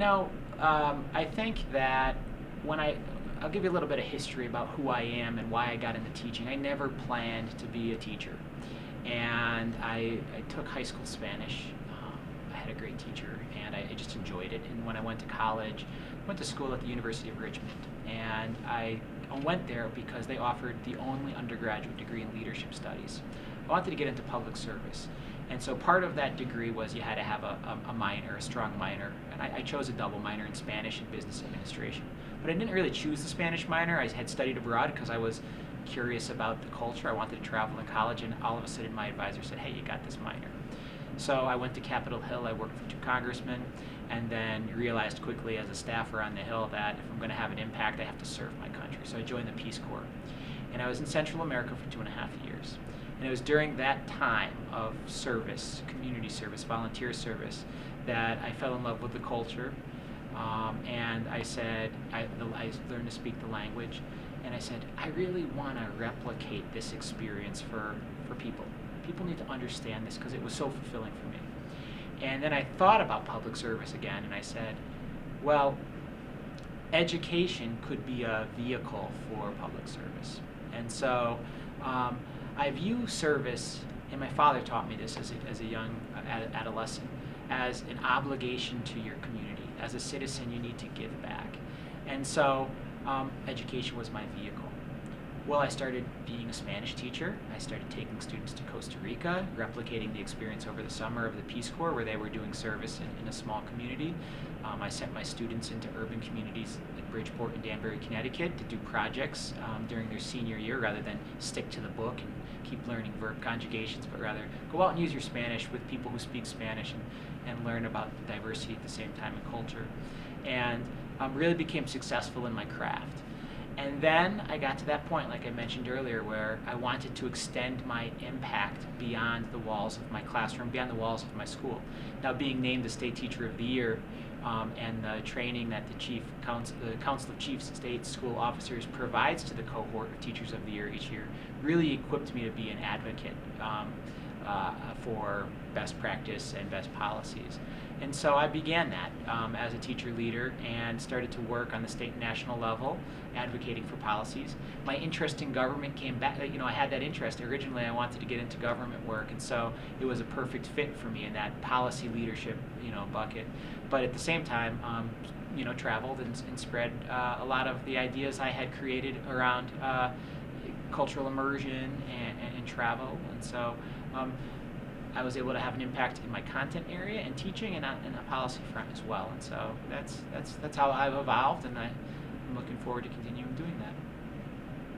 I think that I'll give you a little bit of history about who I am and why I got into teaching. I never planned to be a teacher. And I took high school Spanish. I had a great teacher, and I just enjoyed it. And when I went to college, went to school at the University of Richmond. And I went there because they offered the only undergraduate degree in leadership studies. I wanted to get into public service. And so part of that degree was you had to have a minor, a strong minor. And I chose a double minor in Spanish and business administration. But I didn't really choose the Spanish minor. I had studied abroad because I was curious about the culture. I wanted to travel in college, and all of a sudden my advisor said, hey, you got this minor. So I went to Capitol Hill. I worked for 2 congressmen, and then realized quickly as a staffer on the Hill that if I'm going to have an impact, I have to serve my country. So I joined the Peace Corps. And I was in Central America for 2.5 years. And it was during that time of service, community service, volunteer service, that I fell in love with the culture. And I said, I learned to speak the language. And I said, I really want to replicate this experience for people. People need to understand this because it was so fulfilling for me. And then I thought about public service again, and I said, well, education could be a vehicle for public service. And so I view service, and my father taught me this as a young adolescent, as an obligation to your community. As a citizen, you need to give back. And so education was my vehicle. Well, I started being a Spanish teacher. I started taking students to Costa Rica, replicating the experience over the summer of the Peace Corps, where they were doing service in a small community. I sent my students into urban communities like Bridgeport and Danbury, Connecticut, to do projects during their senior year, rather than stick to the book and keep learning verb conjugations, but rather go out and use your Spanish with people who speak Spanish and learn about diversity at the same time in culture. And really became successful in my craft. And then I got to that point, like I mentioned earlier, where I wanted to extend my impact beyond the walls of my classroom, beyond the walls of my school. Now, being named the State Teacher of the Year and the training that the Council of Chiefs State School Officers provides to the cohort of Teachers of the Year each year really equipped me to be an advocate for best practice and best policies. And so I began that as a teacher leader and started to work on the state and national level, advocating for policies. My interest in government came back. I had that interest. Originally, I wanted to get into government work, and so it was a perfect fit for me in that policy leadership, bucket. But at the same time, traveled and spread a lot of the ideas I had created around cultural immersion and travel. And so I was able to have an impact in my content area and teaching and on the policy front as well. And so that's how I've evolved, and I'm looking forward to continuing doing that.